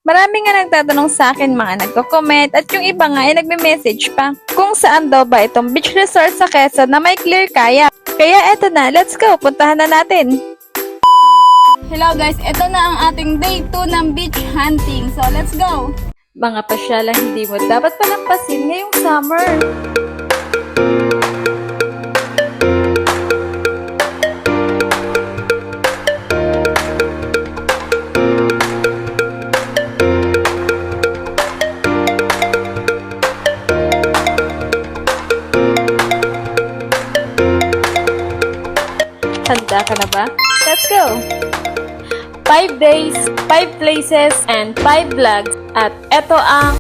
Marami nga nagtatanong sa akin, mga nagko-comment, at yung iba nga ay nagme-message pa kung saan daw ba itong beach resort sa Quezon na may clear kayak. Kaya eto na, let's go, puntahan na natin. Hello guys, eto na ang ating day 2 ng beach hunting. So let's go! Mga pasyalang hindi mo dapat palampasin ngayong summer. Handa ka na ba? Let's go! 5 days, 5 places, and 5 vlogs. At eto ang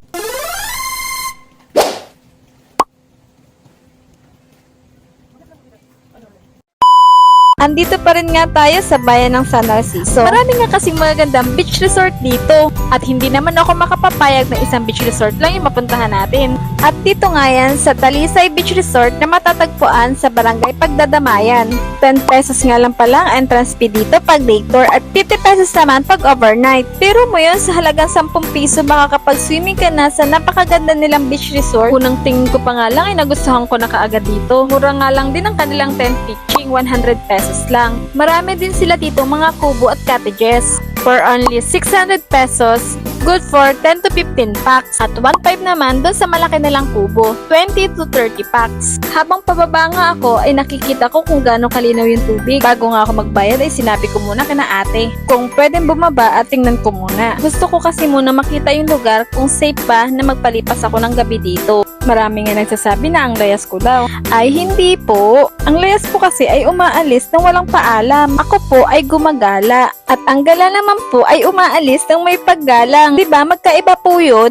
andito pa rin nga tayo sa bayan ng San Narciso. Marami nga kasing magagandang beach resort dito. At hindi naman ako makapapayag na isang beach resort lang yung mapuntahan natin. At dito nga yan sa Talisay Beach Resort na matatagpuan sa Barangay Pagdadamayan. 10 pesos nga lang pala ang entrance fee dito pag day tour at 50 pesos naman pag overnight. Pero mo yun, sa halagang 10 piso makakapag-swimming ka na sa napakaganda nilang beach resort. Unang tingin ko pa nga lang ay nagustuhan ko na kaagad dito. Mura nga lang din ang kanilang tent pitching, 100 pesos lang. Marami din sila dito mga kubo at cottages. For only 600 pesos, good for 10 to 15 packs. At 1.5 naman doon sa malaki nilang kubo, 20 to 30 packs. Habang pababa nga ako ay nakikita ko kung gaano kalinaw yung tubig. Bago nga ako magbayad ay sinabi ko muna kina ate kung pwedeng bumaba at tingnan ko muna. Gusto ko kasi muna makita yung lugar kung safe ba na magpalipas ako ng gabi dito. Marami nga nagsasabi na ang layas ko daw. Ay hindi po. Ang layas po kasi ay umaalis nang walang paalam. Ako po ay gumagala. At ang gala naman po ay umaalis nang may paggalang. Diba? Magkaiba po yun.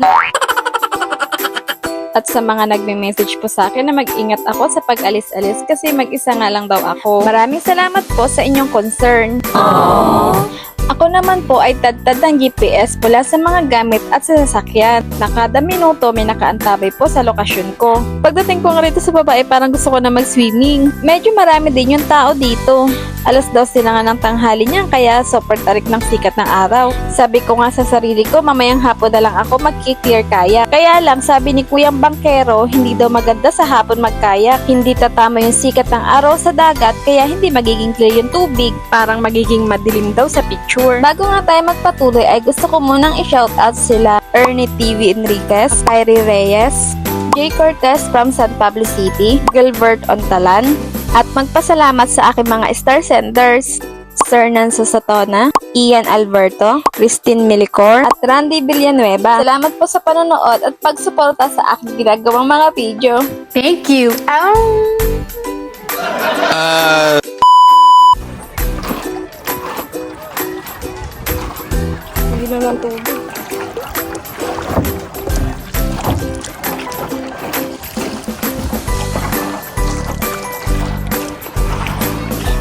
At sa mga nagme-message po sa akin na mag-ingat ako sa pag-alis-alis kasi mag-isa nga lang daw ako. Maraming salamat po sa inyong concern. Ako naman po ay tad-tad ng GPS mula sa mga gamit at sa sasakyan. Na kada minuto may nakaantabay po sa lokasyon ko. Pagdating ko nga rito sa baba ay parang gusto ko na mag-swimming. Medyo marami din yung tao dito. 12:00 na nga ng tanghali niyan kaya super tarik ng sikat ng araw. Sabi ko nga sa sarili ko mamayang hapon na lang ako mag-clear kayak. Kaya lang sabi ni Kuyang Bangkero hindi daw maganda sa hapon magkayak. Hindi tatama yung sikat ng araw sa dagat kaya hindi magiging clear yung tubig. Parang magiging madilim daw sa picture. Bago nga tayo magpatuloy ay gusto ko munang i-shoutout sila Ernie TV Enriquez, Kyrie Reyes, Jay Cortez from San Pablo City, Gilbert Ontalan, at magpasalamat sa aking mga star senders, Sir Nanso Satona, Ian Alberto, Christine Milicor, at Randy Villanueva. Salamat po sa panonood at pagsuporta sa aking ginagawang mga video. Thank you! Hindi naman tubig.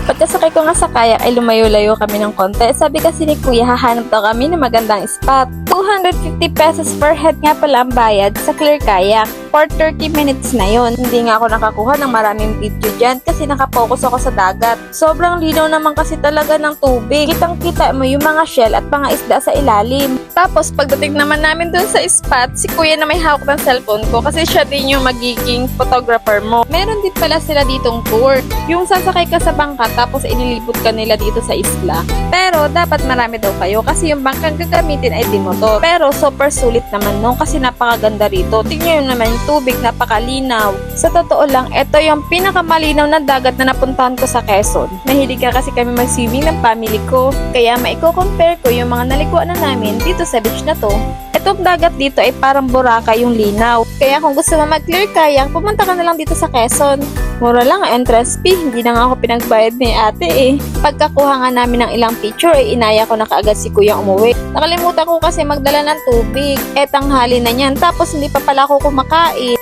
Pagkasakay ko nga sa kayak ay lumayo-layo kami ng konti. Sabi kasi ni Kuya hahanap daw kami ng magandang spot. 250 pesos per head nga pala ang bayad sa clear kayak. For 30 minutes na yon. Hindi nga ako nakakuha ng maraming video dyan kasi nakapokus ako sa dagat. Sobrang linaw naman kasi talaga ng tubig. Kitang-kita mo yung mga shell at mga isda sa ilalim. Tapos pagdating naman namin dun sa spot, si Kuya na may hawak ng cellphone ko kasi siya din yung magiging photographer mo. Meron din pala sila ditong tour. Yung sasakay ka sa bangka tapos inilibot ka nila dito sa isla. Pero dapat marami daw kayo kasi yung bangkang gagamitin ay di motor. Pero super sulit naman nung kasi napakaganda rito. Tingnan nyo naman yung tubig, napakalinaw. Sa totoo lang, ito yung pinakamalinaw na dagat na napuntahan ko sa Quezon. Mahilig ka kasi kami mag-swimming ng family ko. Kaya maiko-compare ko yung mga nalikuan na namin dito sa beach na to. Itong dagat dito ay parang Boracay yung linaw. Kaya kung gusto mo mag-clear kayak, pumunta ka na lang dito sa Quezon. Mura lang ang entrance fee, hindi na nga ako pinagbayad ni ate eh. Pagkakuha nga namin ng ilang picture ay inaya ko na kaagad si Kuya umuwi. Nakalimutan ko kasi magdala ng tubig. Tanghali na niyan, tapos hindi pa pala ako kumakain.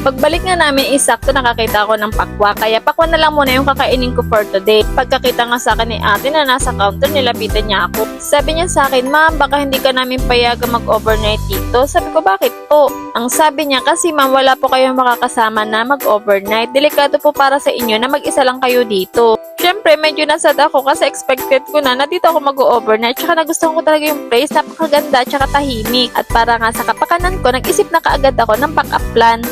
Pagbalik nga namin, isakto nakakita ako ng pakwa. Kaya pakwa na lang muna yung kakainin ko for today. Pagkakita nga sa akin ni ate na nasa counter, nilapitan niya ako. Sabi niya sa akin, ma'am, baka hindi ka namin payagang mag-overnight dito. Sabi ko, bakit po? Ang sabi niya, kasi ma'am, wala po kayong makakasama na mag-overnight. Delikado po para sa inyo na mag-isa lang kayo dito. Siyempre, medyo nasad ako kasi expected ko na dito ako mag-overnight. Tsaka nagustuhan ko talaga yung place, napakaganda tsaka tahimik. At para nga sa kapakanan ko, nag-isip na kaagad ako ng pack-up plan.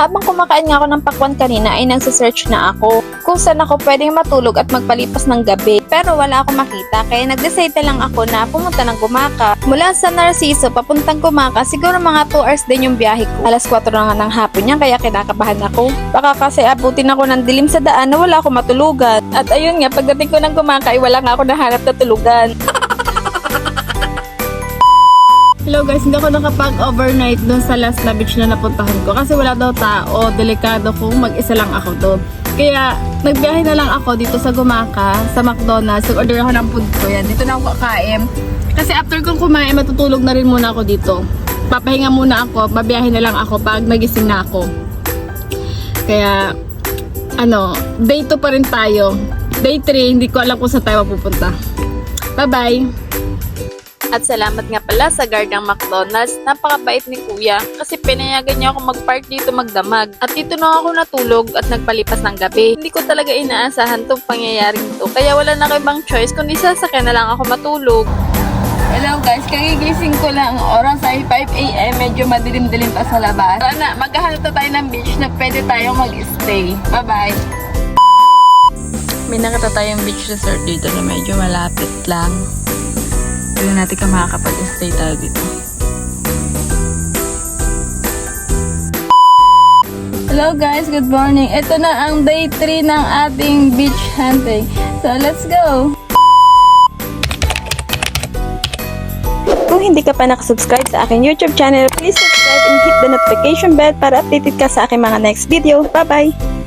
Habang kumakain nga ako ng pakwan kanina ay nagsisearch na ako kung saan ako pwedeng matulog at magpalipas ng gabi. Pero wala akong makita kaya nag-decide na lang ako na pumunta ng Gumaca. Mula sa Narciso papuntang Gumaca siguro mga 2 hours din yung biyahe ko. Alas 4 na nga ng hapon niya kaya kinakabahan ako. Baka kasi abutin ako ng dilim sa daan na wala akong matulugan. At ayun nga, pagdating ko ng Gumaca ay wala nga ako nahanap na tulugan. Hello guys, hindi ako nakapag-overnight doon sa last na beach na napuntahan ko kasi wala daw tao, delikado kung mag-isa lang ako doon. Kaya nagbiyahe na lang ako dito sa Gumaca, sa McDonald's. Nag-order ako ng food ko yan. Dito na ako kakain. Kasi after kong kumain, matutulog na rin muna ako dito. Papahinga muna ako, babiyahe na lang ako pag nagising na ako. Kaya, day 2 pa rin tayo. Day 3, hindi ko alam kung saan tayo mapupunta. Bye-bye! At salamat nga pala sa guard ng McDonald's. Napakabait ni kuya kasi pinayagan niya ako mag-park dito magdamag. At dito na ako natulog at nagpalipas ng gabi. Hindi ko talaga inaasahan itong pangyayaring ito. Kaya wala na ibang choice kundi sasakyan na lang ako matulog. Hello guys, kagigising ko lang. Oras ay 5 AM. Medyo madilim-dilim pa sa labas. Tara na, maghahanap na tayo ng beach na pwede tayong mag-stay. Bye-bye! May nakita tayong beach resort dito na medyo malapit lang. Tignan natin kung makakapag-stay tayo dito. Hello guys, good morning. Ito na ang day 3 ng ating beach hunting. So let's go! Kung hindi ka pa nakasubscribe sa aking YouTube channel, please subscribe and hit the notification bell para updated ka sa aking mga next video. Bye-bye!